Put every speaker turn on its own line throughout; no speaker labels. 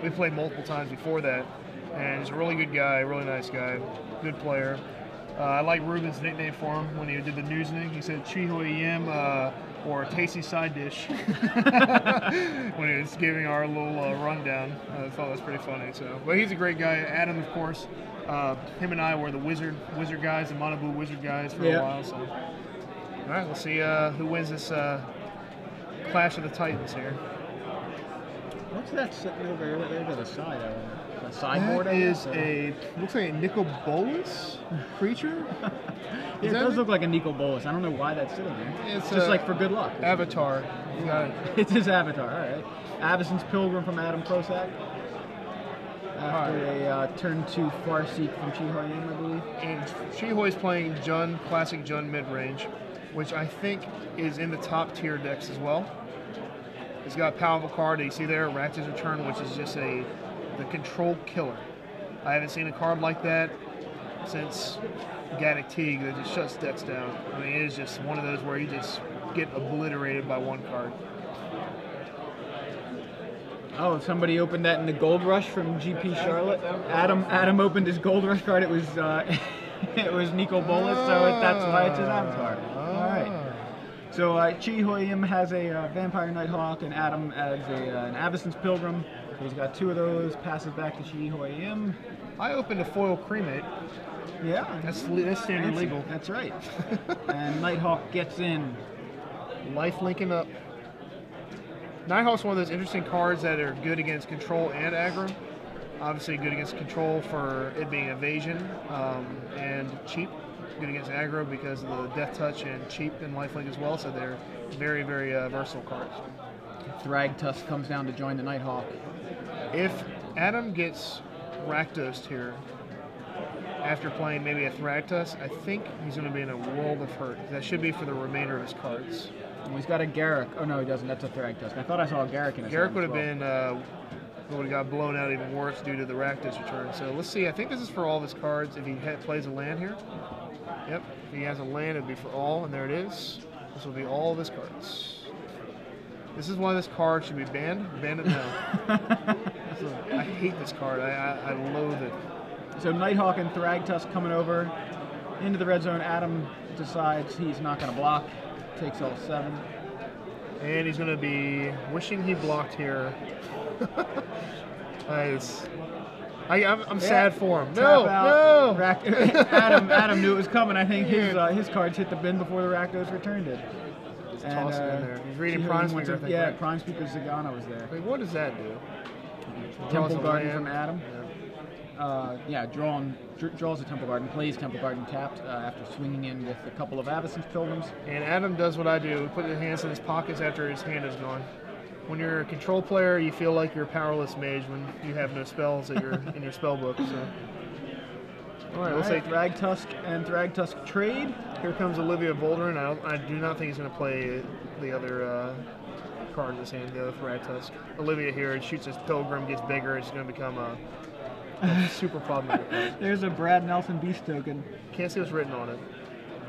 we played multiple times before that, and he's a really good guy, really nice guy, good player. I like Ruben's nickname for him when he did the newsing. He said Chihoy Yim or tasty side dish when he was giving our little rundown. I thought that was pretty funny. So, but he's a great guy. Adam, of course, him and I were the wizard guys, the Mono Blue wizard guys for a while. So, all right, we'll see who wins this Clash of the Titans here.
What's that sitting over there to the side? A sideboard?
That is looks like a nickel bolus creature.
It does look like a Nicol Bolas. I don't know why that's sitting there. It's just like for good luck.
Avatar.
It's his avatar, all right. Avacyn's Pilgrim from Adam Prosak. After a turn 2 Farseek from Chihoy Yim, I believe.
And Chihoy's playing Jund, classic Jund mid-range, which I think is in the top tier decks as well. He's got a powerful card that you see there, Rakta's Return, which is just the control killer. I haven't seen a card like that since Gaddock Teague that just shuts decks down. I mean, it is just one of those where you just get obliterated by one card.
Oh, somebody opened that in the Gold Rush from GP Charlotte. Adam opened his Gold Rush card. It was it was Nicol Bolas, so that's why it's his avatar. All right. So Chihoy Yim has a Vampire Nighthawk, and Adam adds an Avacyn's Pilgrim. So he's got 2 of those. Passes back to Chihoy Yim.
I opened a foil cremate.
Yeah,
that's standard legal.
That's right. And Nighthawk gets in.
Life linking up. Nighthawk's one of those interesting cards that are good against control and aggro. Obviously good against control for it being evasion and cheap. Good against aggro because of the death touch and cheap and lifelink as well. So they're very, very versatile cards.
Thragtusk comes down to join the Nighthawk.
If Adam gets Rakdos here after playing maybe a Thragtusk, I think he's going to be in a world of hurt. That should be for the remainder of his cards.
Well, he's got a Garruk. Oh no, he doesn't. That's a Thragtusk. I thought I saw a Garruk in his
Garruk would have been would have got blown out even worse due to the Rakdos return. So let's see. I think this is for all of his cards. If he plays a land here, yep. If he has a land, it would be for all, and there it is. This will be all of his cards. This is why this card should be banned. Ban it now. I hate this card. I loathe it.
So Nighthawk and Thragtusk coming over into the red zone. Adam decides he's not going to block. Takes all 7.
And he's going to be wishing he blocked here. I'm sad for him. No.
Adam knew it was coming. I think his cards hit the bin before the Rakdos returned it.
Just toss it in there. He's reading Prime Speaker, I think.
Yeah,
right?
Prime Speaker Zagana was there.
Wait, what does that do?
Temple Garden from Adam. Draws a Temple Garden, plays Temple Garden tapped after swinging in with a couple of Avacyn's Pilgrims.
And Adam does what I do. Put his hands in his pockets after his hand is gone. When you're a control player, you feel like you're a powerless mage when you have no spells in your spell book. So. All right, let's say
Thragtusk and Thragtusk trade.
Here comes Olivia Voldrin. I do not think he's going to play the other card in his hand, the other Thragtusk. Olivia here shoots his Pilgrim, gets bigger. It's going to become a super problematic card.
There's a Brad Nelson Beast token.
Can't see what's written on it.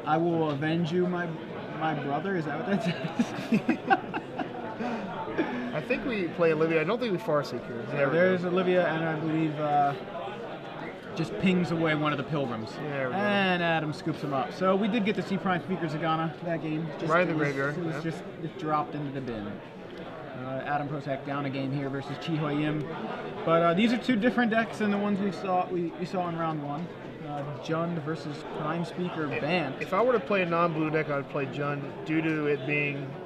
I will avenge you, my brother. Is that what that says?
I think we play Olivia. I don't think we Farseek here.
Yeah, there's Olivia, and I believe just pings away one of the Pilgrims. And Adam scoops him up. So we did get to see Prime Speaker Zagana that game.
Right in the graveyard.
It was just dropped into the bin. Adam Prosak down a game here versus Chihoy Yim. But these are 2 different decks than the ones we saw in round 1. Jund versus Prime Speaker Bant.
If I were to play a non-blue deck, I would play Jund due to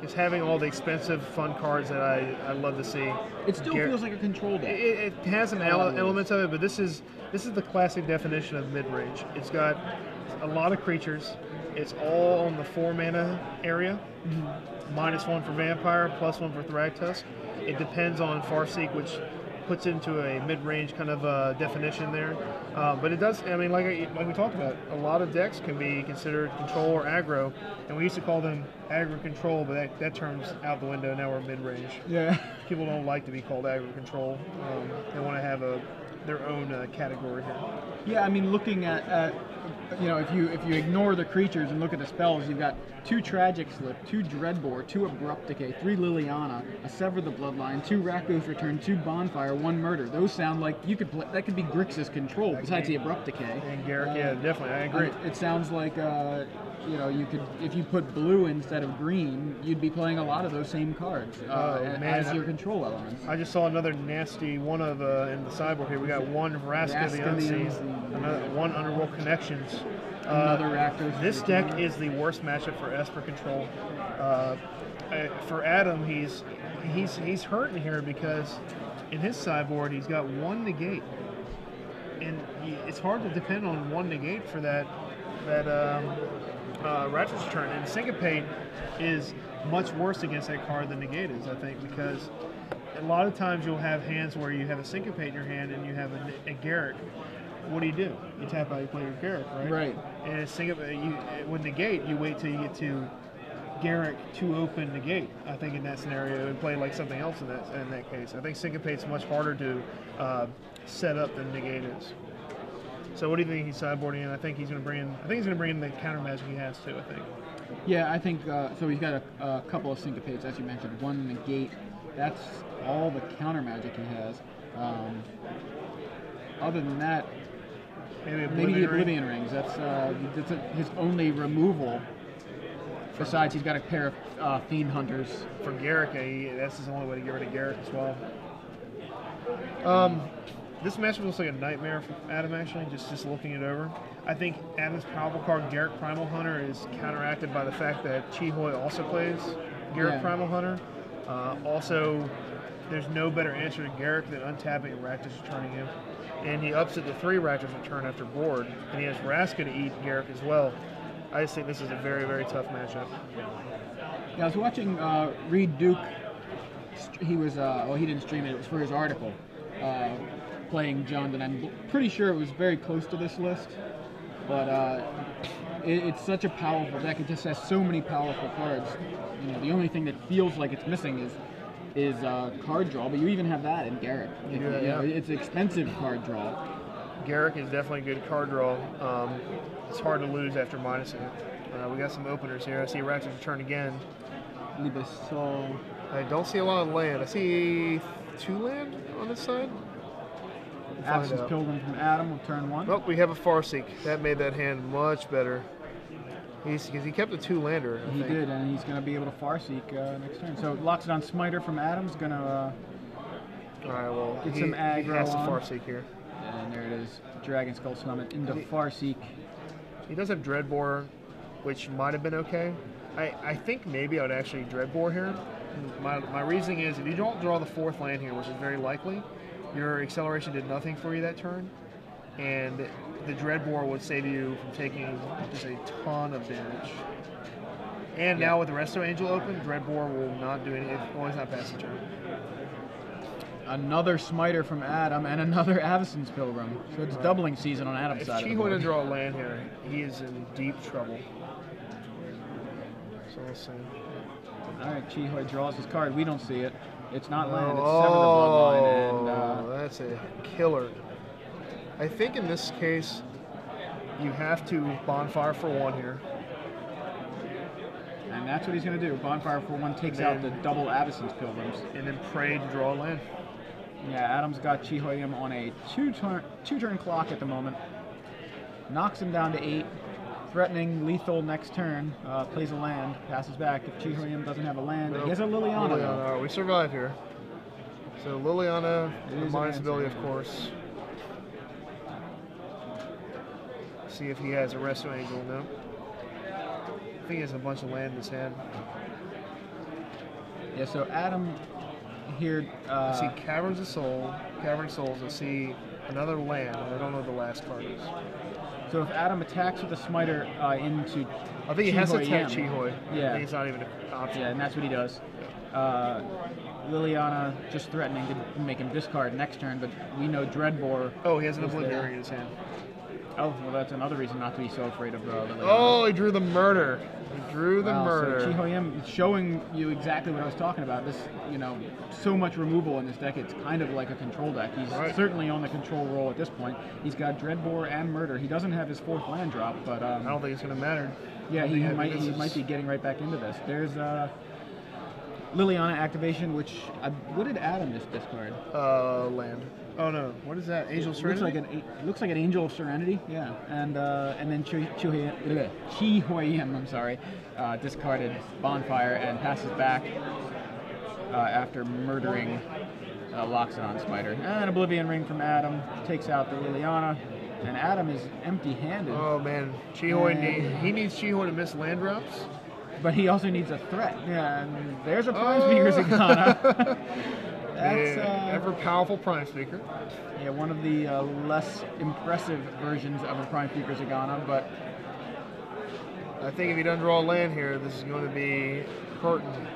it's having all the expensive, fun cards that I love to see.
It still feels like a control deck.
It has some elements of it, but this is the classic definition of mid-range. It's got a lot of creatures. It's all on the 4 mana area. -1 for Vampire, +1 for Thragtusk. It depends on Farseek, which puts into a mid-range kind of definition there. But it does, I mean, like we talked about, a lot of decks can be considered control or aggro, and we used to call them aggro control, but that term's out the window. Now we're mid-range.
Yeah.
People don't like to be called aggro control. They want to have a their own category here.
Yeah, I mean, looking at if you ignore the creatures and look at the spells, you've got 2 Tragic Slip, 2 Dreadbore, 2 Abrupt Decay, 3 Liliana, a Sever the Bloodline, 2 Rakdos Return, 2 Bonfire, 1 Murder. Those sound like you could play. That could be Grixis Control besides the Abrupt Decay.
And Garrick, yeah, definitely, I agree.
It sounds like you could, if you put blue instead of green, you'd be playing a lot of those same cards as your control elements.
I just saw another nasty one of in the sideboard here. We got 1 Vraska the Unseen, another 1 Underworld Connections.
Another Rakdos.
This deck is the worst matchup for Esper control. For Adam, he's hurting here because in his sideboard he's got 1 negate, and it's hard to depend on 1 negate for that Ratchet's Return. And Syncopate is much worse against that card than negate is, I think, because a lot of times you'll have hands where you have a Syncopate in your hand and you have a Garrick. What do? You tap out, you play your Garrick, right?
Right.
And with negate, you wait till you get to Garrick to open negate. I think in that scenario, and play like something else in that case. I think Syncopate's much harder to set up than negate is. So what do you think he's sideboarding in? I think he's going to bring in. I think he's going to bring in the counter magic he has too. I think.
Yeah, I think so. He's got a couple of Syncopates, as you mentioned. 1 negate. That's all the counter magic he has. Other than that. Maybe the Oblivion Rings. That's his only removal. Besides, he's got a pair of Fiend Hunters.
For Garrick, that's his only way to get rid of Garrick as well. This matchup looks like a nightmare for Adam, actually, just looking it over. I think Adam's powerful card, Garrick Primal Hunter, is counteracted by the fact that Chihoy also plays Garrick Primal Hunter. Also, there's no better answer to Garrick than untapping and Rakdos returning him. And he ups it to 3 Rakdos return after board, and he has Vraska to eat Garrick as well. I just think this is a very, very tough matchup.
Yeah, I was watching Reed Duke. He was he didn't stream it. It was for his article, playing Jund, and I'm pretty sure it was very close to this list. But it's such a powerful deck. It just has so many powerful cards. The only thing that feels like it's missing is card draw, but you even have that in Garrick. It's expensive card draw.
Garrick is definitely a good card draw. It's hard to lose after minusing it. We got some openers here. I see Ratchet return again.
Libasol.
I don't see a lot of land. I see 2 land on this side.
Absence Pilgrim from Adam will turn 1.
Oh, we have a Farseek. That made that hand much better. Because he kept a 2-lander.
He did, and he's going to be able to Farseek next turn. So locks it on Smiter from Adam's going to
all right, well,
get some aggro
he has
on.
to Farseek here.
And there it is. Dragon Skull Summon into Farseek.
He does have Dreadbore, which might have been okay. I think maybe I would actually Dreadbore here. My reasoning is if you don't draw the 4th land here, which is very likely, your acceleration did nothing for you that turn, and the Dreadbore would save you from taking just a ton of damage. And now with the Resto Angel open, Dreadbore will not do anything. Well, he's not past the turn.
Another Smiter from Adam and another Avacyn's Pilgrim. So it's doubling season on Adam's side of the board.
If Chihoy doesn't draw a land here, he is in deep trouble. So we'll see.
Alright, Chihoy draws his card. We don't see it. It's not land, it's Sever the Bloodline. And
that's a killer. I think in this case, you have to Bonfire for 1 here.
And that's what he's going to do. Bonfire for 1 takes out the double Avacyn's Pilgrims.
And then pray to draw a land.
Yeah, Adam's got Chihoyam on a two-turn clock at the moment. Knocks him down to 8. Threatening lethal next turn. Plays a land. Passes back. If Chihoyam doesn't have a land, he has a Liliana.
We survive here. So Liliana, minus ability, of course. See if he has a Resto Angel. No. I think he has a bunch of land in his hand.
Yeah, so Adam here.
I see Cavern of Souls. I see another land. I don't know what the last card is.
So if Adam attacks with a Smiter into
I think he has to attack Chihoy.
Yeah.
I think it's not even an option.
Yeah, and that's what he does. Liliana just threatening to make him discard next turn, but we know Dreadbore.
Oh, he has an Oblivion in his hand.
Oh, well, that's another reason not to be so afraid of Liliana.
Oh, he drew the murder. He drew the murder.
So Chi-Ho-Yim is showing you exactly what I was talking about. This, so much removal in this deck. It's kind of like a control deck. He's certainly on the control roll at this point. He's got Dreadbore and Murder. He doesn't have his 4th land drop, but
I don't think it's going to matter.
Yeah, he might be getting right back into this. There's Liliana activation, which what did Adam just discard?
Land. Oh no, what is that? Angel of Serenity?
Looks like an Angel of Serenity, yeah. And then Chi-Ho-Yim, discarded Bonfire and passes back after murdering Loxodon Spider. And Oblivion Ring from Adam takes out the Liliana. And Adam is empty-handed.
Oh man, Chi-Ho-Yim, he needs Chi-Ho to miss land drops.
But he also needs a threat. Yeah, and there's a Prime Speaker Zagana. That's
ever powerful Prime Speaker.
Yeah, one of the less impressive versions of a Prime Speaker Zagana, but
I think if he doesn't draw a land here, this is going to be hurting.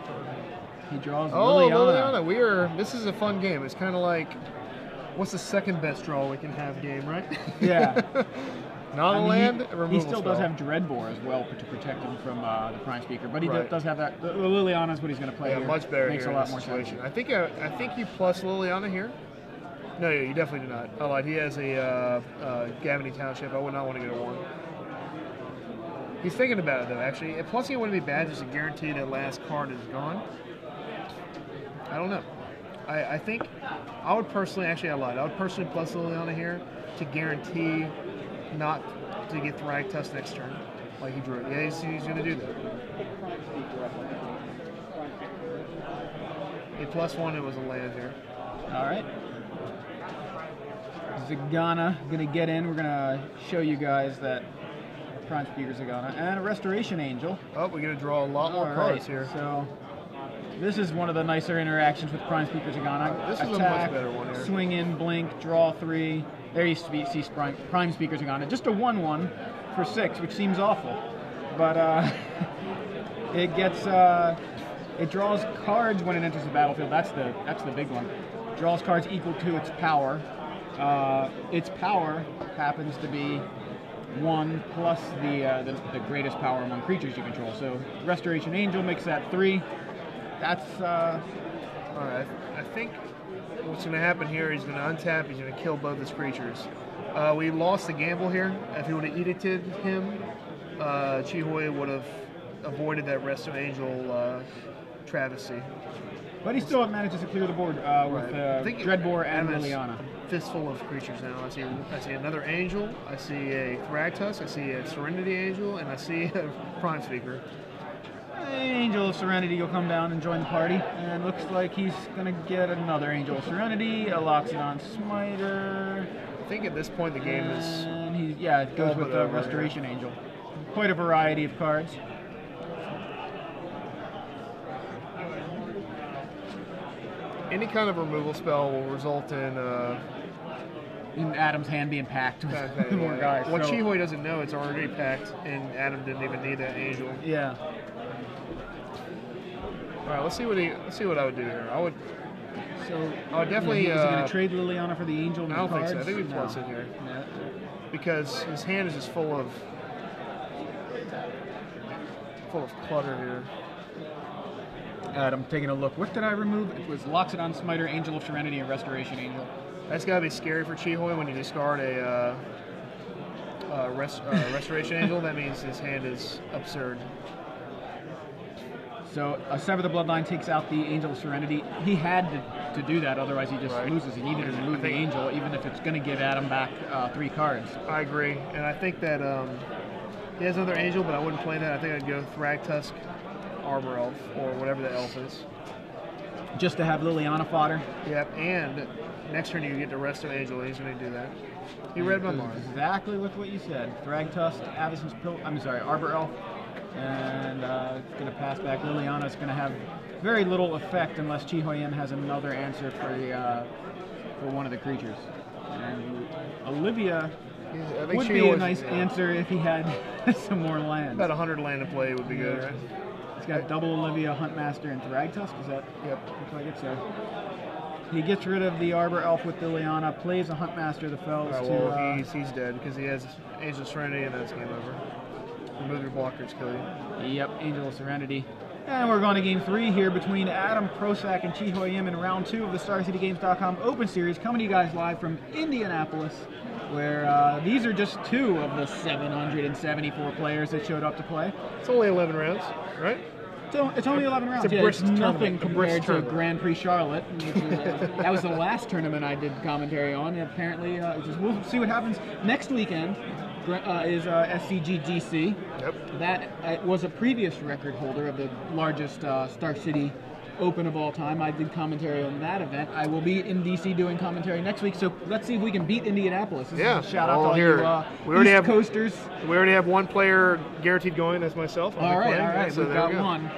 He draws Liliana.
Liliana. This is a fun game. It's kind of like, what's the second best draw we can have game, right?
Yeah.
Not a land, a removal
He still
spell.
does have Dreadbore as well to protect him from the Prime Speaker, but he does have that. Liliana is what he's going to play here.
Much better.
Makes
here
a lot more
situation.
sense.
I think you plus Liliana here. No, you definitely do not. I lied. He has a Gavany Township. I would not want to go to 1. He's thinking about it though, actually. Plus, it wouldn't be bad just to guarantee that last card is gone. I don't know. I think I would personally, I lied. I would personally plus Liliana here to guarantee not to get Thragtusk next turn, like he drew it. Yeah, he's going to do that. A +1, it was a land here.
All right. Zagana going to get in. We're going to show you guys that Prime Speaker Zagana and a Restoration Angel.
Oh, we're going to draw a lot more cards here.
So this is one of the nicer interactions with Prime Speaker Zagana.
This is a much better one here.
Swing in, blink, draw 3. There used to be Prime Speaker Zagana. Just a 1/1 for 6, which seems awful. But it gets it draws cards when it enters the battlefield. That's the big one. Draws cards equal to its power. Its power happens to be 1 plus the greatest power among creatures you control. So Restoration Angel makes that 3. That's
all right. I think what's going to happen here, he's going to untap, he's going to kill both his creatures. We lost the gamble here. If he would have edicted him, Chi-Ho would have avoided that Resto Angel travesty.
But he still manages to clear the board with Dreadbore and Liliana.
Fistful of creatures now. I see another Angel, I see a Thragtusk, I see a Serenity Angel, and I see a Prime Speaker.
Angel of Serenity will come down and join the party, and looks like he's going to get another Angel of Serenity, a Loxodon Smiter.
I think at this point the game is...
And it goes with the Restoration Angel. Quite a variety of cards.
Any kind of removal spell will result in
Adam's hand being packed with more guys.
What Chi-Ho doesn't know, it's already packed, and Adam didn't even need that Angel.
Yeah.
All right, let's see what I would do here. I would definitely.
Is he going to trade Liliana for the Angel?
I don't think so. I think we plus it here.
Yeah.
Because his hand is just full of clutter here.
I'm taking a look. What did I remove? It was Loxodon Smiter, Angel of Serenity, and Restoration Angel.
That's got to be scary for Chi-Ho when you discard a Restoration Angel. That means his hand is absurd.
So Sever the Bloodline takes out the Angel of Serenity. He had to do that, otherwise he just loses. He needed to remove the Angel, even if it's going to give Adam back 3 cards.
I agree, and I think that he has another Angel, but I wouldn't play that. I think I'd go Thragtusk, Arbor Elf, or whatever the elf is.
Just to have Liliana fodder?
Yep, and next turn you get the Resto Angel, and he's going to do that. He read my mind.
Exactly with what you said. Thragtusk, Arbor Elf, and it's going to pass back. Liliana's going to have very little effect unless Chi-Ho has another answer for one of the creatures. And Olivia would be a nice answer if he had some more lands.
About 100 land to play would be good, right?
He's got double Olivia, Huntmaster, and Thragtusk. Is that?
Yep.
Looks like it, so. He gets rid of the Arbor Elf with the Liana, plays a Huntmaster of the Fells
well, he's dead because he has Angel of Serenity, and that's game over. Remove your blockers, kill you.
Yep, Angel of Serenity. And we're going to game 3 here between Adam Prosak and Chi Hoi Yim in round 2 of the StarCityGames.com Open Series, coming to you guys live from Indianapolis, where these are just 2 of the 774 players that showed up to play.
It's only 11 rounds, right?
So it's only 11 rounds.
It's
nothing compared to Grand Prix Charlotte, which is, that was the last tournament I did commentary on. And apparently, we'll see what happens next weekend. Is SCGGC.
Yep.
That was a previous record holder of the largest Star City Open of all time. I did commentary on that event. I will be in DC doing commentary next week. So let's see if we can beat Indianapolis. This is a shout out to all you East Coasters.
We already have one player guaranteed going. That's myself.
All right. We've got one.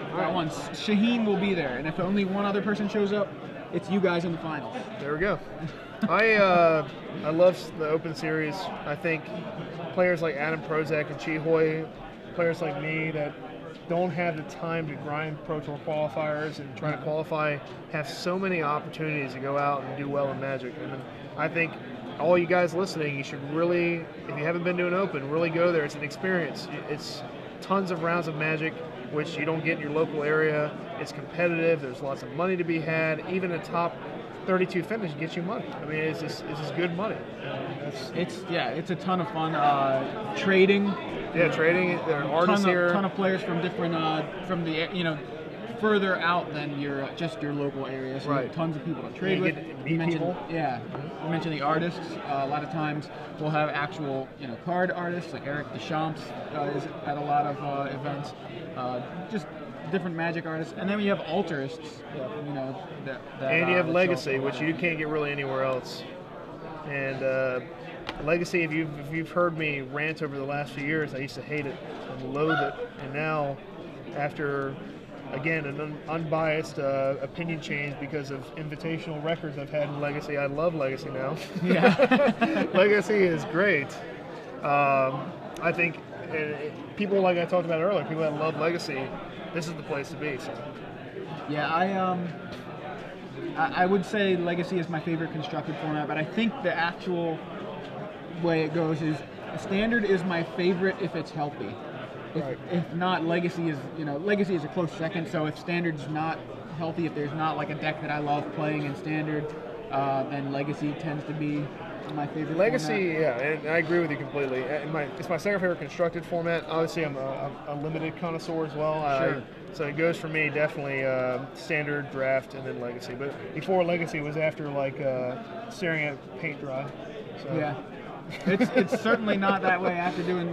Shaheen will be there, and if only one other person shows up, it's you guys in the finals.
There we go. I love the Open Series. I think players like Adam Prosak and Chi Hoi, players like me that don't have the time to grind Pro Tour qualifiers and try to qualify, have so many opportunities to go out and do well in Magic. And I think all you guys listening, you should really, if you haven't been to an Open, really go there. It's an experience. It's tons of rounds of Magic, which you don't get in your local area. It's competitive. There's lots of money to be had. Even a top 32 finish gets you money. I mean, it's just good money.
It's a ton of fun. Trading.
Yeah, trading. There are artists here.
Ton of players from different from the further out than just your local area. So
right.
Tons of people to trade with.
You mentioned
the artists. A lot of times we'll have actual card artists like Eric Deschamps is at a lot of events. Just different Magic artists, and then we have alterists. And
you have Legacy, which you can't get really anywhere else. And Legacy, if you've heard me rant over the last few years, I used to hate it and loathe it, and now, after again an unbiased opinion change because of invitational records I've had in Legacy, I love Legacy now.
Yeah,
Legacy is great. I think people, like I talked about earlier, people that love Legacy, this is the place to be. So.
Yeah, I would say Legacy is my favorite constructed format, but I think the actual way it goes is Standard is my favorite if it's healthy. If not, Legacy is a close second. So if Standard's not healthy, if there's not like a deck that I love playing in Standard, then Legacy tends to be my favorite
Legacy,
format.
Yeah, and I agree with you completely. It's my second favorite constructed format. Obviously, I'm a limited connoisseur as well.
Sure.
So it goes for me definitely Standard, Draft, and then Legacy. But before Legacy was after staring at paint dry. So.
Yeah, it's certainly not that way after doing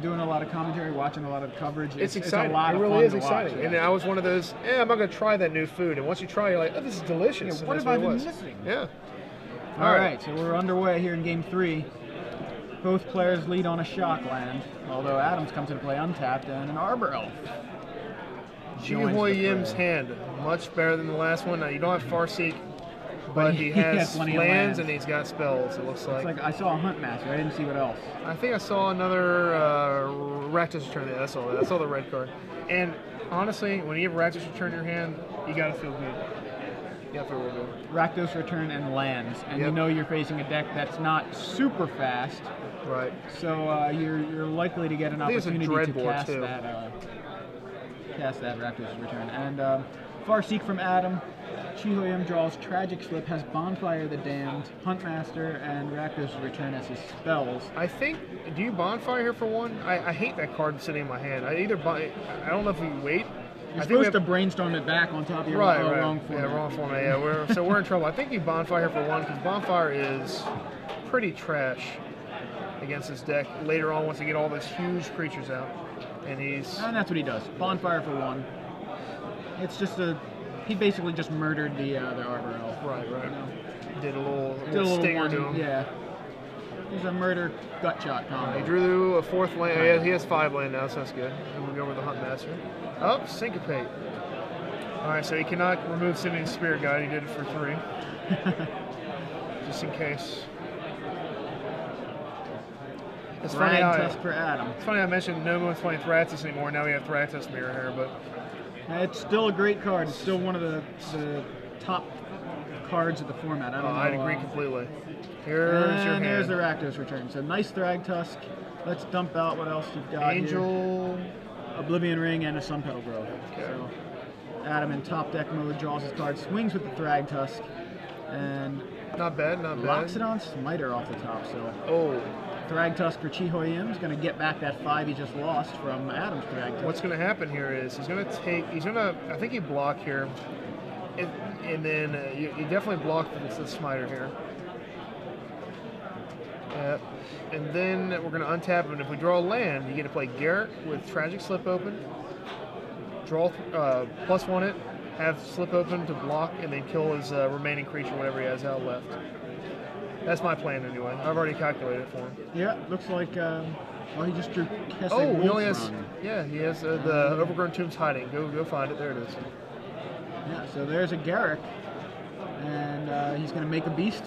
doing a lot of commentary, watching a lot of coverage.
It's exciting.
It's a lot
it
of
really
fun
is
to
exciting.
Watch, yeah.
And I was one of those. I'm not going to try that new food. And once you try, you're like, oh, this is delicious.
What have I been missing?
Yeah.
All right, so we're underway here in Game 3. Both players lead on a shock land, although Adams comes into play untapped and an Arbor Elf.
Chi Hoi Yim's hand, much better than the last one. Now, you don't have Farseek, but he has lands and he's got spells, it looks like.
It's like I saw a Huntmaster, I didn't see what else.
I think I saw another Rakdos Return. Yeah, I saw that. I saw the red card. And honestly, when you have Rakdos Return in your hand, you got to feel good. You got to feel real good.
Rakdos Return and lands, and you know you're facing a deck that's not super fast.
Right.
So you're likely to get an opportunity to cast
too.
Cast that Rakdos Return. And Farseek from Adam. Chi Hoi Yim draws Tragic Slip, has Bonfire the Damned, Huntmaster, and Rakdos Return as his spells.
I think, do you Bonfire here for one? I hate that card sitting in my hand. I don't know if we wait.
You're supposed to brainstorm it back on top of your wrong format.
Yeah, wrong format. Yeah, so we're in trouble. I think you Bonfire here for one because Bonfire is pretty trash against this deck later on once you get all those huge creatures out. And
that's what he does. Bonfire for one. It's just he basically just murdered the Arbor Elf.
Right. Did a little stinger to him.
Yeah. He's a murder gut shot combo.
He drew a fourth land. Yeah, he has 5 land now, so that's good. And we'll go with the Huntmaster. Oh, Syncopate. All right, so he cannot remove Simian's Spirit Guide. He did it for 3. Just in case. It's funny
test for Adam.
It's funny I mentioned no one's playing Thraxus anymore. Now we have Thraxus Mirror here, but
it's still a great card. It's still one of the top cards of the format. I don't know.
I'd agree completely. Here's your hand.
There's the Rakdos return. So nice Thragtusk. Let's dump out what else you've got
Angel.
here. Oblivion Ring and a Sun Petal Grove.
Okay.
So Adam in top deck mode draws his card, swings with the Thragtusk, and
Not bad, not bad.
locks it on Smiter off the top. So
Oh.
Thragtusk for Chihoyim is going to get back that 5 he just lost from Adam's Thragtusk.
What's going to happen here is he's going to I think he block here, and then you definitely block the Smiter here. And then we're going to untap him, and if we draw a land, you get to play Garrett with Tragic Slip Open, draw +1 it, have Slip Open to block, and then kill his remaining creature, whatever he has out left. That's my plan anyway. I've already calculated it for him.
Yeah, looks like, well, he just drew Kessig
Oh, he only
Wolf
has,
Run.
yeah, he has the Overgrown Tomb's hiding. Go find it. There it is.
Yeah, so there's a Garrick, and he's going to make a beast.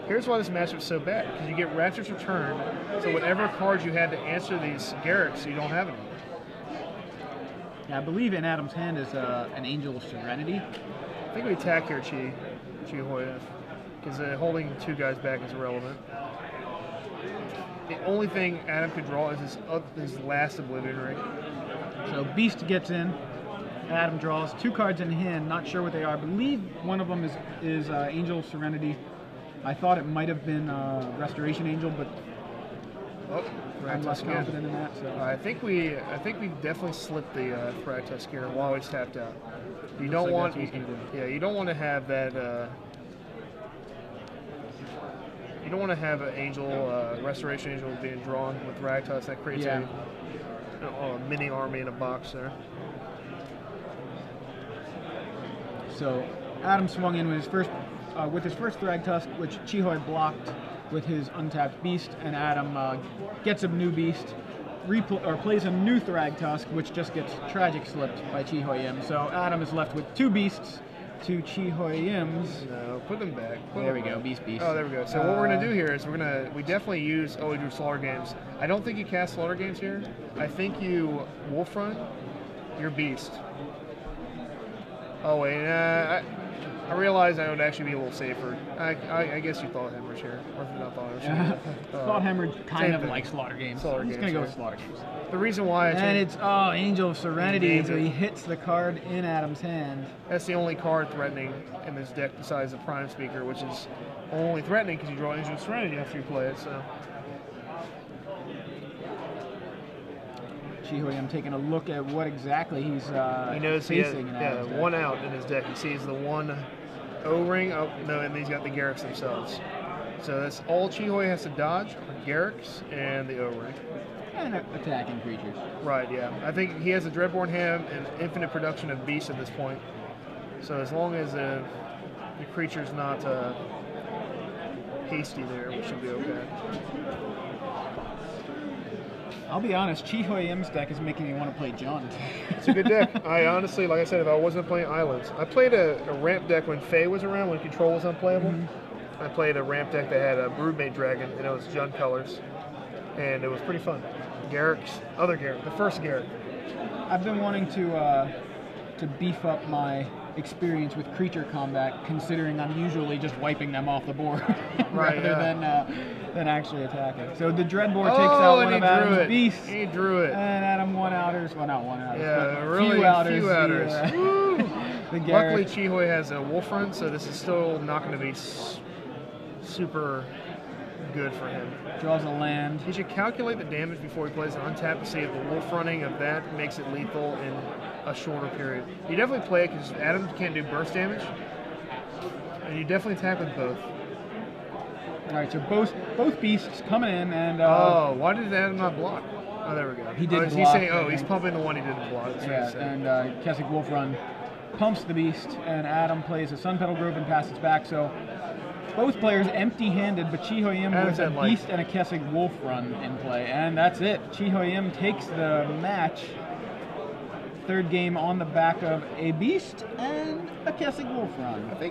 Here's why this matchup's so bad, because you get Raptor's Return, so whatever cards you had to answer these Garricks, you don't have any.
Yeah, I believe in Adam's hand is an Angel of Serenity.
I think we attack here, Chihoya, because holding 2 guys back is irrelevant. The only thing Adam could draw is his last Oblivion Ring.
So Beast gets in. Adam draws 2 cards in hand. Not sure what they are. I believe one of them is Angel of Serenity. I thought it might have been Restoration Angel, but I'm less confident in that. So
I think we definitely slipped the Thragtusk here while he's tapped out. You don't want, you don't want to have that. You don't want to have an Angel, Restoration Angel being drawn with Thragtusk. That creates a mini army in a box there.
So Adam swung in with his first Thragtusk, which Chihoy blocked with his untapped Beast, and Adam gets a new Beast, plays a new Thragtusk, which just gets Tragic Slipped by Chihoyim. So Adam is left with 2 Beasts to Chihoyim's.
No, put them back.
There we go, Beast.
Oh, there we go. So what we're gonna do here is we definitely use. Oh, we drew Slaughter Games. I don't think you cast Slaughter Games here. I think you Wolf Run your Beast. Oh wait, I realized I would actually be a little safer. I guess you thought Hemorrhage here, or if you not thought Hemorrhage.
Thought Hemorrhage kind of like Slaughter Games.
Slaughter
He's
Games,
gonna go
right.
with Slaughter Games.
The reason why
it's Angel of Serenity, so he hits the card in Adam's hand.
That's the only card threatening in this deck besides the Prime Speaker, which is only threatening because you draw Angel of Serenity after you play it. So.
Chihoyim taking a look at what exactly he's
he knows
facing.
He has, one out in his deck. He sees the one O-ring. Oh no, and he's got the Garricks themselves. So that's all Chihoy has to dodge: Garricks and the O-ring.
And attacking creatures.
Right. Yeah. I think he has a Dreadborn Ham and infinite production of beasts at this point. So as long as the creature's not hasty there, we should be okay.
I'll be honest, Chihoyim's deck is making me want to play Jund.
It's a good deck. I honestly, like I said, if I wasn't playing Islands, I played a ramp deck when Fae was around, when Control was unplayable. Mm-hmm. I played a ramp deck that had a Broodmate Dragon, and it was Jund colors, and it was pretty fun. Garrick's, other Garrick, the first Garrick.
I've been wanting to beef up my experience with creature combat, considering I'm usually just wiping them off the board rather than actually attacking. So the Dreadboard takes out one of Adam's beasts.
He drew it.
And Adam one-outers. Well, not one-outers,
yeah,
but
really
few outers.
Few outers. Luckily,
Garrick.
Chihoy has a Wolf Run, so this is still not going to be super good for him.
Draws a land.
He should calculate the damage before he plays an untap to see if the Wolf Running of that makes it lethal in a shorter period. You definitely play it because Adam can't do burst damage, and you definitely attack with both.
All right, so both beasts coming in, and
why did Adam not block? Oh, there we go.
He did block.
He's saying, he's pumping the one he didn't block.
Yeah, and Kessig Wolf Run pumps the beast, and Adam plays a Sun Petal Grove and passes back. So both players empty-handed, but Chihoyim with a beast and a Kessig Wolf Run in play, and that's it. Chihoyim takes the match. Third game on the back of a beast and a Kessig Wolf Run.